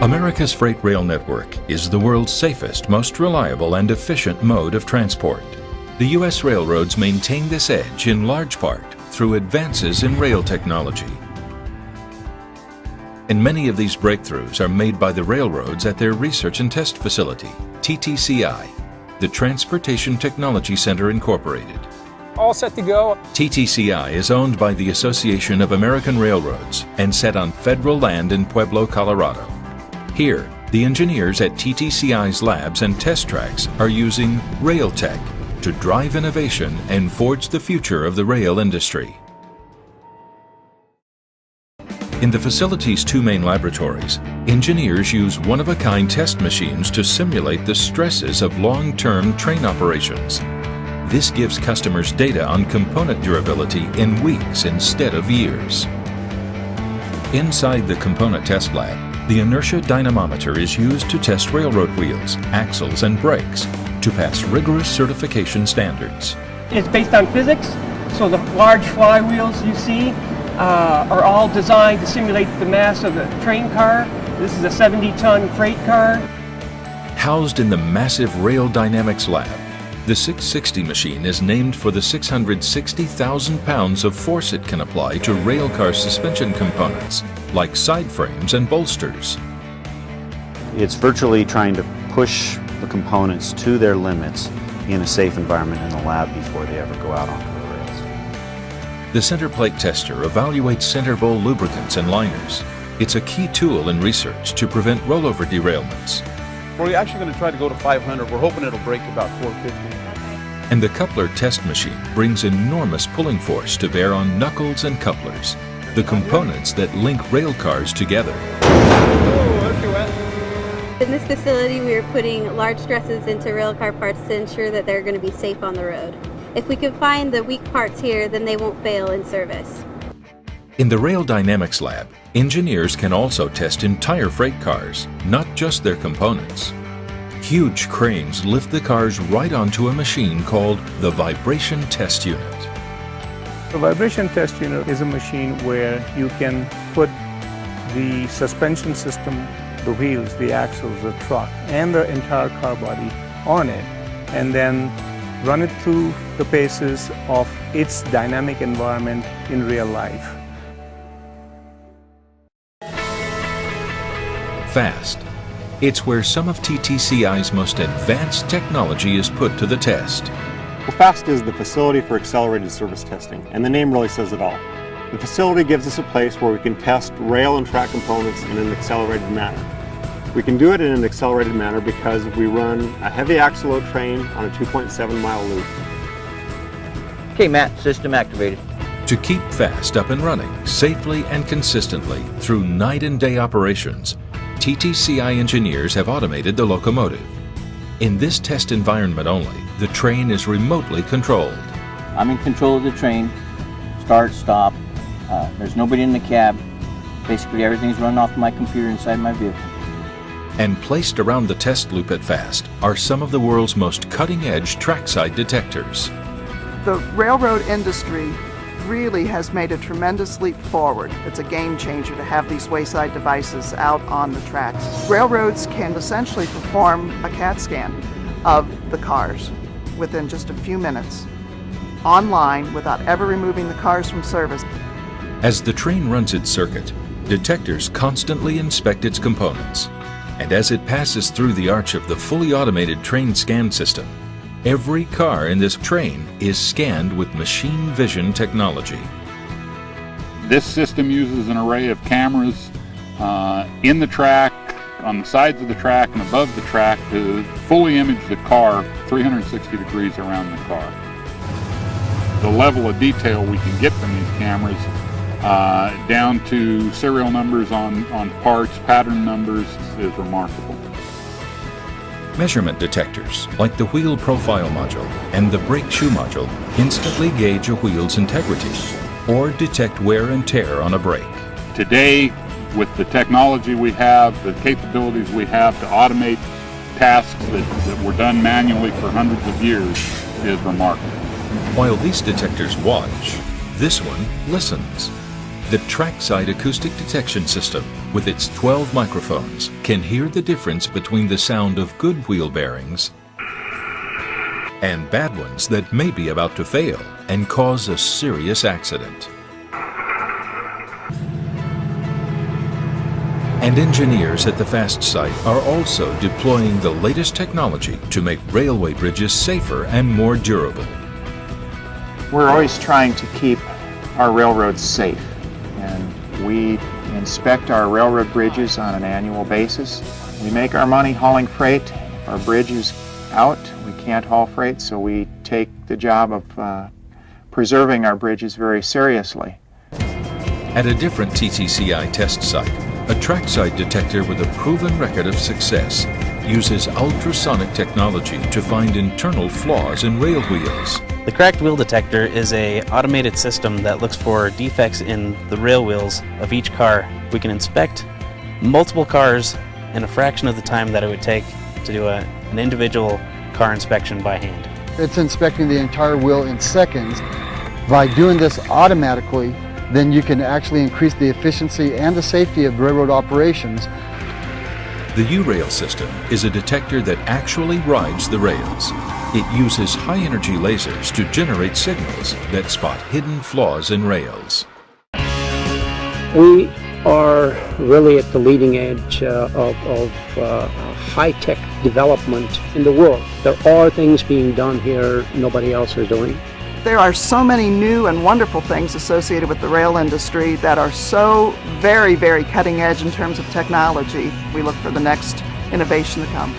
America's freight rail network is the world's safest, most reliable, and efficient mode of transport. The U.S. railroads maintain this edge in large part through advances in rail technology. And many of these breakthroughs are made by the railroads at their research and test facility, TTCI, the Transportation Technology Center Incorporated. All set to go. TTCI is owned by the Association of American Railroads and set on federal land in Pueblo, Colorado. Here, the engineers at TTCI's labs and test tracks are using rail tech to drive innovation and forge the future of the rail industry. In the facility's two main laboratories, engineers use one-of-a-kind test machines to simulate the stresses of long-term train operations. This gives customers data on component durability in weeks instead of years. Inside the component test lab, the inertia dynamometer is used to test railroad wheels, axles, and brakes to pass rigorous certification standards. It's based on physics, so the large flywheels you see are all designed to simulate the mass of a train car. This is a 70-ton freight car. Housed in the massive Rail Dynamics lab, the 660 machine is named for the 660,000 pounds of force it can apply to railcar suspension components, like side frames and bolsters. It's virtually trying to push the components to their limits in a safe environment in the lab before they ever go out onto the rails. The center plate tester evaluates center bowl lubricants and liners. It's a key tool in research to prevent rollover derailments. We're actually going to try to go to 500. We're hoping it'll break about 450. And the coupler test machine brings enormous pulling force to bear on knuckles and couplers, the components that link rail cars together. In this facility, we are putting large stresses into railcar parts to ensure that they're going to be safe on the road. If we can find the weak parts here, then they won't fail in service. In the Rail Dynamics lab, engineers can also test entire freight cars, not just their components. Huge cranes lift the cars right onto a machine called the Vibration Test Unit. The Vibration Test Unit is a machine where you can put the suspension system, the wheels, the axles, the truck, and the entire car body on it, and then run it through the paces of its dynamic environment in real life. FAST. It's where some of TTCI's most advanced technology is put to the test. Well, FAST is the Facility for Accelerated Service Testing, and the name really says it all. The facility gives us a place where we can test rail and track components in an accelerated manner. We can do it in an accelerated manner because we run a heavy axle load train on a 2.7-mile loop. Okay, Matt, system activated. To keep FAST up and running safely and consistently through night and day operations, TTCI engineers have automated the locomotive. In this test environment only, the train is remotely controlled. I'm in control of the train, start, stop. There's nobody in the cab. Basically everything's run off my computer inside my vehicle. And placed around the test loop at FAST are some of the world's most cutting-edge trackside detectors. The railroad industry really has made a tremendous leap forward. It's a game changer to have these wayside devices out on the tracks. Railroads can essentially perform a CAT scan of the cars within just a few minutes, online, without ever removing the cars from service. As the train runs its circuit, detectors constantly inspect its components. And as it passes through the arch of the fully automated train scan system, every car in this train is scanned with machine vision technology. This system uses an array of cameras in the track, on the sides of the track, and above the track to fully image the car 360 degrees around the car. The level of detail we can get from these cameras down to serial numbers on parts, pattern numbers, is remarkable. Measurement detectors, like the wheel profile module and the brake shoe module, instantly gauge a wheel's integrity or detect wear and tear on a brake. Today, with the technology we have, the capabilities we have to automate tasks that were done manually for hundreds of years, is remarkable. While these detectors watch, this one listens. The trackside acoustic detection system, with its 12 microphones, can hear the difference between the sound of good wheel bearings and bad ones that may be about to fail and cause a serious accident. And engineers at the FAST site are also deploying the latest technology to make railway bridges safer and more durable. We're always trying to keep our railroads safe, and we inspect our railroad bridges on an annual basis. We make our money hauling freight. If our bridge is out, we can't haul freight, so we take the job of preserving our bridges very seriously. At a different TTCI test site, a trackside detector with a proven record of success uses ultrasonic technology to find internal flaws in rail wheels. The cracked wheel detector is an automated system that looks for defects in the rail wheels of each car. We can inspect multiple cars in a fraction of the time that it would take to do an individual car inspection by hand. It's inspecting the entire wheel in seconds. By doing this automatically, then you can actually increase the efficiency and the safety of railroad operations. The U-Rail system is a detector that actually rides the rails. It uses high-energy lasers to generate signals that spot hidden flaws in rails. We are really at the leading edge of high-tech development in the world. There are things being done here nobody else is doing. There are so many new and wonderful things associated with the rail industry that are so very, very cutting edge in terms of technology. We look for the next innovation to come.